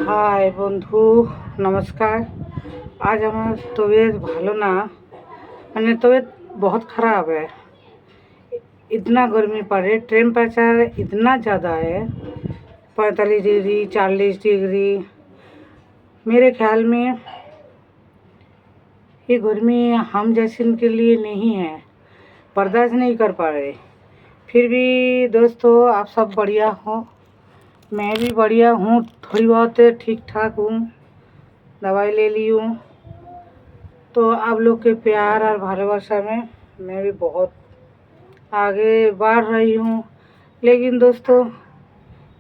High বন্ধু, নমস্কার। आज আমার तबीयत ভালো না, মানে तबीयत बहुत ख़राब है। इतना गर्मी पड़ रही, टेम्परेचर इतना ज़्यादा है, 45 डिग्री 40 डिग्री। मेरे ख्याल में ये गर्मी हम जैसे के लिए नहीं है, बर्दाश्त नहीं कर पा रहे। फिर भी दोस्तों, आप सब बढ़िया हो, मैं भी बढ़िया हूँ, थोड़ी बहुत ठीक ठाक हूँ, दवाई ले ली हूँ। तो आप लोग के प्यार और भालोबासा में मैं भी बहुत आगे बढ़ रही हूँ। लेकिन दोस्तों,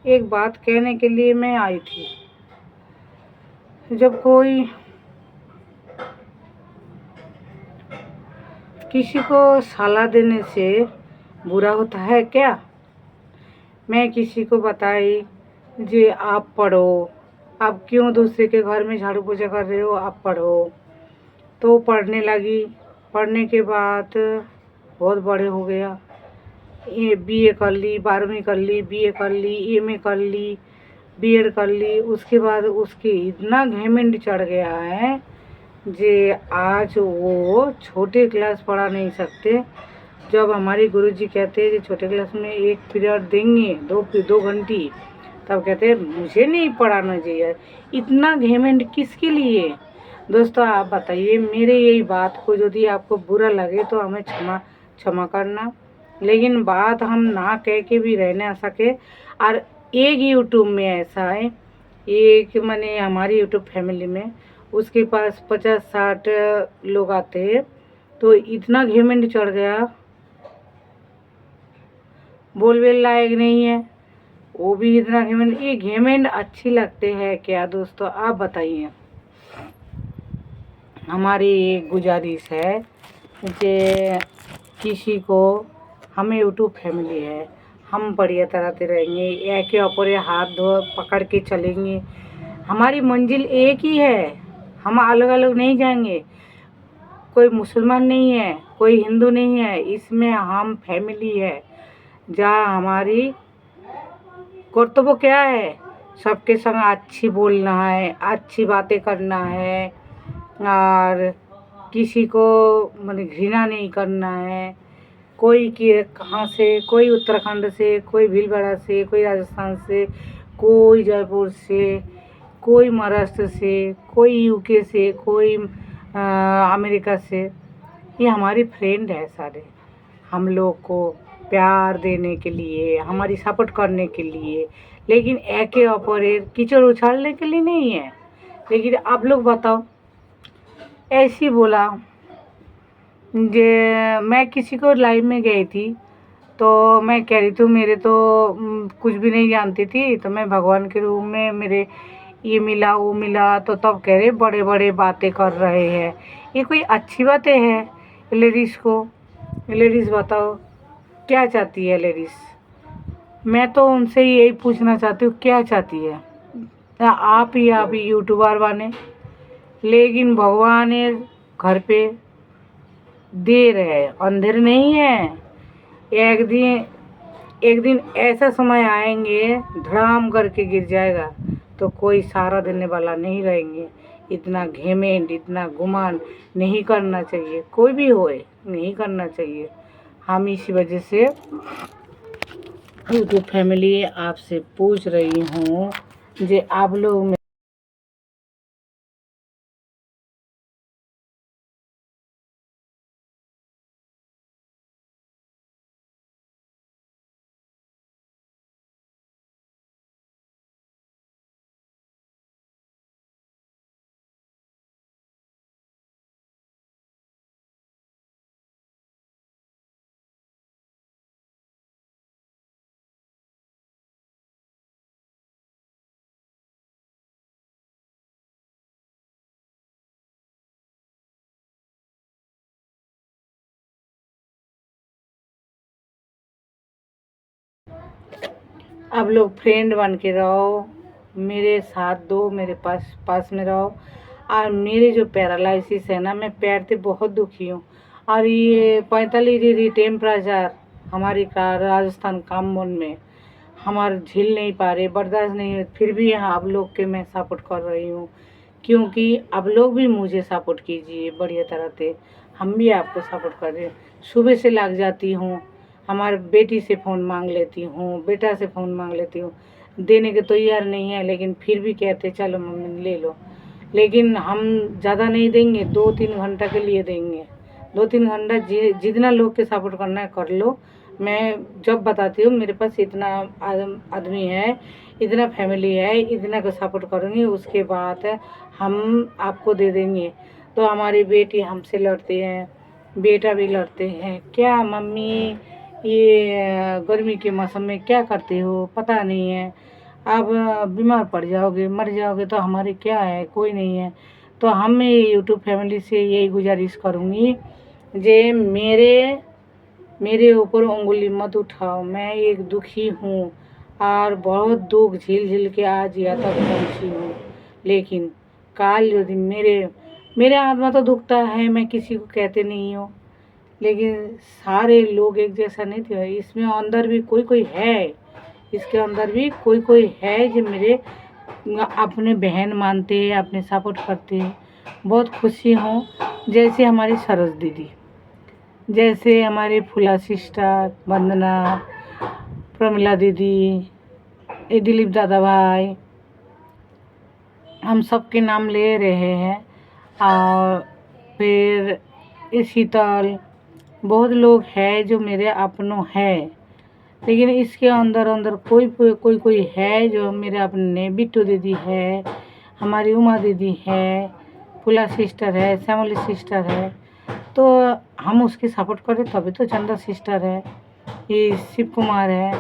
एक बात कहने के लिए मैं आई थी। जब कोई किसी को सलाह देने से बुरा होता है क्या? मैं किसी को बताई जी आप पढ़ो, आप क्यों दूसरे के घर में झाड़ू पोछा कर रहे हो, आप पढ़ो। तो पढ़ने लगी, पढ़ने के बाद बहुत बड़े हो गया, ये बीए कर ली, 12वीं कर ली, बीए कर ली, एमए कर ली, बीएड कर ली। उसके बाद उसके इतना घमंड चढ़ गया है जे आज वो छोटे क्लास पढ़ा नहीं सकते। जब हमारे गुरुजी कहते हैं कि छोटे क्लास में एक पीरियड देंगे, दो घंटी, तब कहते हैं मुझे नहीं पढ़ाना चाहिए। इतना घमंड किसके लिए? दोस्तों, आप बताइए। मेरे यही बात को यदि आपको बुरा लगे तो हमें क्षमा करना, लेकिन बात हम ना कह के भी रह ना सके। और एक यूट्यूब में ऐसा है, एक मैंने हमारी यूट्यूब फैमिली में उसके पास 50-60 लोग आते हैं, तो इतना घमंड चढ़ गया, बोलबे लायक नहीं है। वो भी इतना घमंड। ये घमंड अच्छी लगते हैं क्या दोस्तों? आप बताइए। हमारी एक गुजारिश है कि किसी को, हमें यूट्यूब फैमिली है, हम बढ़िया तरह से रहेंगे, एक अपरे हाथ धो पकड़ के चलेंगे। हमारी मंजिल एक ही है, हम अलग अलग नहीं जाएंगे। कोई मुसलमान नहीं है, कोई हिंदू नहीं है, इसमें हम फैमिली है। जहाँ हमारी कर्तव्य क्या है? सबके संग अच्छी बोलना है, अच्छी बातें करना है, और किसी को मतलब घृणा नहीं करना है। कोई कहाँ से, कोई उत्तराखंड से, कोई भीलवाड़ा से, कोई राजस्थान से, कोई जयपुर से, कोई महाराष्ट्र से, कोई यूके से, कोई अमेरिका से। ये हमारी फ्रेंड है सारे, हम लोग को प्यार देने के लिए, हमारी सपोर्ट करने के लिए, लेकिन एके अपरे कीचड़ उछालने के लिए नहीं है। लेकिन आप लोग बताओ, ऐसी बोला जे मैं किसी को लाइव में गई थी, तो मैं कह रही थी मेरे तो कुछ भी नहीं जानती थी, तो मैं भगवान के रूप में मेरे ये मिला वो मिला, तो तब कह रहे बड़े बड़े बातें कर रहे हैं। ये कोई अच्छी बातें हैं लेडीज़ को? लेडीज़ बताओ क्या चाहती है लेडीज़? मैं तो उनसे यही पूछना चाहती हूँ, क्या चाहती है? आप ही यूट्यूबर बने, लेकिन भगवान घर पे दे रहे, अंधेर नहीं है। एक दिन ऐसा समय आएंगे, धड़ाम करके गिर जाएगा, तो कोई सहारा देने वाला नहीं रहेंगे। इतना घमंड, इतना गुमान नहीं करना चाहिए, कोई भी होए नहीं करना चाहिए। हम इसी वजह से यूट्यूब फैमिली आपसे पूछ रही हूँ जे आप लोग में आप लोग फ्रेंड बन के रहो, मेरे साथ दो, मेरे पास में रहो। और मेरे जो पैरालिसिस है ना, मैं पैर से बहुत दुखी हूँ। और ये 45 डिग्री टेम्परेचर हमारी राजस्थान कामबन में, हमारे झेल नहीं पा रहे, बर्दाश्त नहीं है, फिर भी आप लोग के मैं सपोर्ट कर रही हूँ, क्योंकि आप लोग भी मुझे सपोर्ट कीजिए बढ़िया तरह से। हम भी आपको सपोर्ट कर रहे हैं। सुबह से लग जाती हूँ, हमारे बेटी से फ़ोन मांग लेती हूँ, बेटा से फ़ोन मांग लेती हूँ, देने के तैयार नहीं है, लेकिन फिर भी कहते चलो मम्मी ले लो। लेकिन हम ज़्यादा नहीं देंगे, 2-3 घंटा के लिए देंगे। 2-3 घंटा जितना लोग के सपोर्ट करना है कर लो। मैं जब बताती हूँ मेरे पास इतना आदमी है, इतना फैमिली है, इतना का सपोर्ट करूँगी, उसके बाद हम आपको दे देंगे। तो हमारी बेटी हमसे लड़ते हैं, बेटा भी लड़ते हैं, क्या मम्मी ये गर्मी के मौसम में क्या करते हो, पता नहीं है, आप बीमार पड़ जाओगे, मर जाओगे तो हमारे क्या है, कोई नहीं है। तो हम यूट्यूब फैमिली से यही गुजारिश करूँगी जे मेरे ऊपर उंगली मत उठाओ। मैं एक दुखी हूँ और बहुत दुख झेल झेल के आज यहाँ तक पहुँची हूँ। लेकिन काल यदि मेरे आत्मा तो दुखता है, मैं किसी को कहते नहीं हूँ, लेकिन सारे लोग एक जैसा नहीं थे। इसमें अंदर भी कोई कोई है, इसके अंदर भी कोई कोई है जो मेरे अपने बहन मानते हैं, अपने सपोर्ट करते हैं। बहुत खुशी हूँ। जैसे हमारी सरोज दीदी, जैसे हमारी फूला सिस्टर, वंदना, प्रमिला दीदी, ये दिलीप दादा भाई, हम सबके नाम ले रहे हैं। और फिर ये शीतल, बहुत लोग हैं जो मेरे अपनों है, लेकिन इसके अंदर अंदर कोई है जो मेरे अपने। बिट्टू दीदी है, हमारी उमा दीदी है, फूला सिस्टर है, श्यामली सिस्टर है, तो हम उसकी सपोर्ट करें तभी तो। चंदा सिस्टर है, ये शिव कुमार है।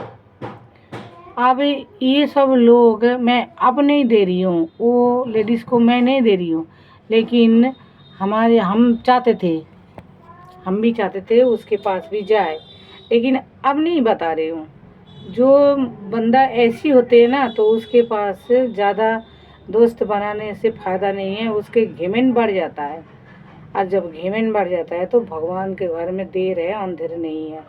अब ये सब लोग मैं अब नहीं दे रही हूँ, वो लेडीज़ को मैं नहीं दे रही हूँ, लेकिन हम चाहते थे, हम भी चाहते थे उसके पास भी जाए, लेकिन अब नहीं बता रही हूँ। जो बंदा ऐसी होते हैं ना, तो उसके पास ज़्यादा दोस्त बनाने से फ़ायदा नहीं है, उसके घमंड बढ़ जाता है। और जब घमंड बढ़ जाता है तो भगवान के घर में देर है, अंधेर नहीं है।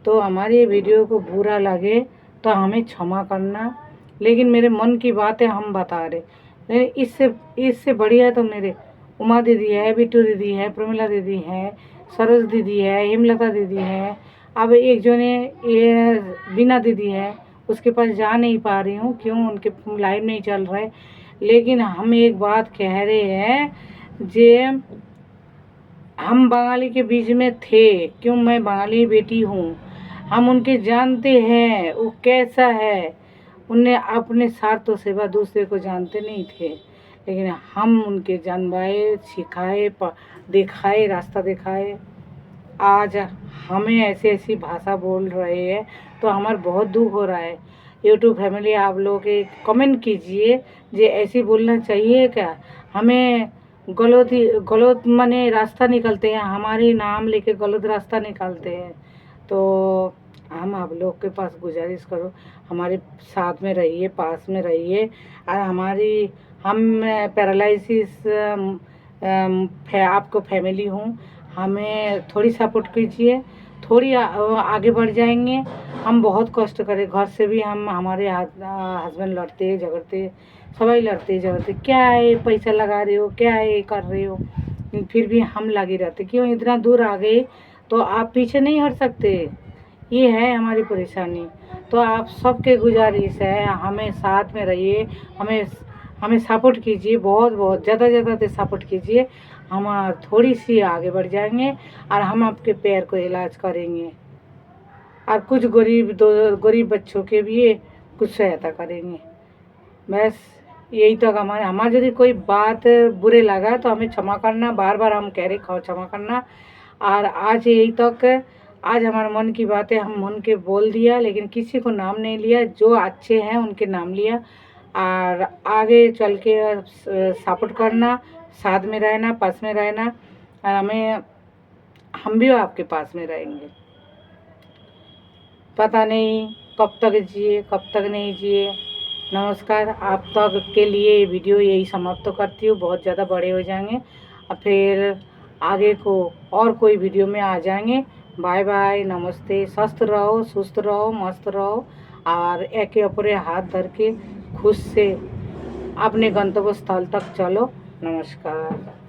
तो हमारी वीडियो को बुरा लगे तो हमें क्षमा करना, लेकिन मेरे मन की बातें हम बता रहे। लेकिन इससे बढ़िया तो मेरे उमा दीदी है, बिट्टू दीदी है, प्रमिला दीदी है, सरोज दीदी है, हेमलता दीदी है। अब एक जो ने ये बीना दीदी है, उसके पास जा नहीं पा रही हूँ, क्यों, उनके लाइव नहीं चल रहा है। लेकिन हम एक बात कह रहे हैं जे हम बंगाली के बीच में थे, क्यों, मैं बंगाली बेटी हूँ, हम उनके जानते हैं वो कैसा है। उन्हें अपने स्वार्थों सेवा दूसरे को जानते नहीं थे, लेकिन हम उनके जानवाए, सिखाए, दिखाए, रास्ता दिखाए। आज हमें ऐसी ऐसी भाषा बोल रहे हैं तो हमारा बहुत दुख हो रहा है। यूट्यूब फैमिली आप लोग कमेंट कीजिए जे ऐसे बोलना चाहिए क्या। हमें गलत माने रास्ता निकलते हैं, हमारे नाम लेके गलत रास्ता निकालते हैं। तो हम आप लोग के पास गुजारिश करो, हमारे साथ में रहिए, पास में रहिए। और हम पैरालिसिस आपको फैमिली हूँ, हमें थोड़ी सपोर्ट कीजिए, थोड़ी आगे बढ़ जाएंगे। हम बहुत कष्ट करें, घर से भी हमारे हस्बैंड लड़ते झगड़ते, सभी लड़ते झगड़ते, क्या है पैसा लगा रहे हो, क्या है कर रहे हो, फिर भी हम लगे रहते। क्यों, इतना दूर आ गए तो आप पीछे नहीं हट सकते, ये है हमारी परेशानी। तो आप सबके गुजारिश है, हमें साथ में रहिए, हमें सपोर्ट कीजिए, बहुत बहुत ज़्यादा से सपोर्ट कीजिए। हम थोड़ी सी आगे बढ़ जाएंगे और हम आपके पैर को इलाज करेंगे, और कुछ गरीब बच्चों के भी कुछ सहायता करेंगे। बस यही तो हमारे यदि कोई बात बुरे लगा तो हमें क्षमा करना, बार बार हम कह रहे क्षमा करना। और आज यही तक, आज हमारे मन की बातें हम मन के बोल दिया, लेकिन किसी को नाम नहीं लिया, जो अच्छे हैं उनके नाम लिया। और आगे चल के सपोर्ट करना, साथ में रहना, पास में रहना, और हम भी आपके पास में रहेंगे। पता नहीं कब तक जिए, कब तक नहीं जिए। नमस्कार। आप तक के लिए वीडियो यही समाप्त करती हूँ, बहुत ज़्यादा बड़े हो जाएंगे, और फिर आगे को और कोई वीडियो में आ जाएंगे। बाय बाय, नमस्ते, स्वस्थ रहो, सुस्त रहो, मस्त रहो, और एके अपरे हाथ धर के खुद से अपने गंतव्य स्थल तक चलो। नमस्कार।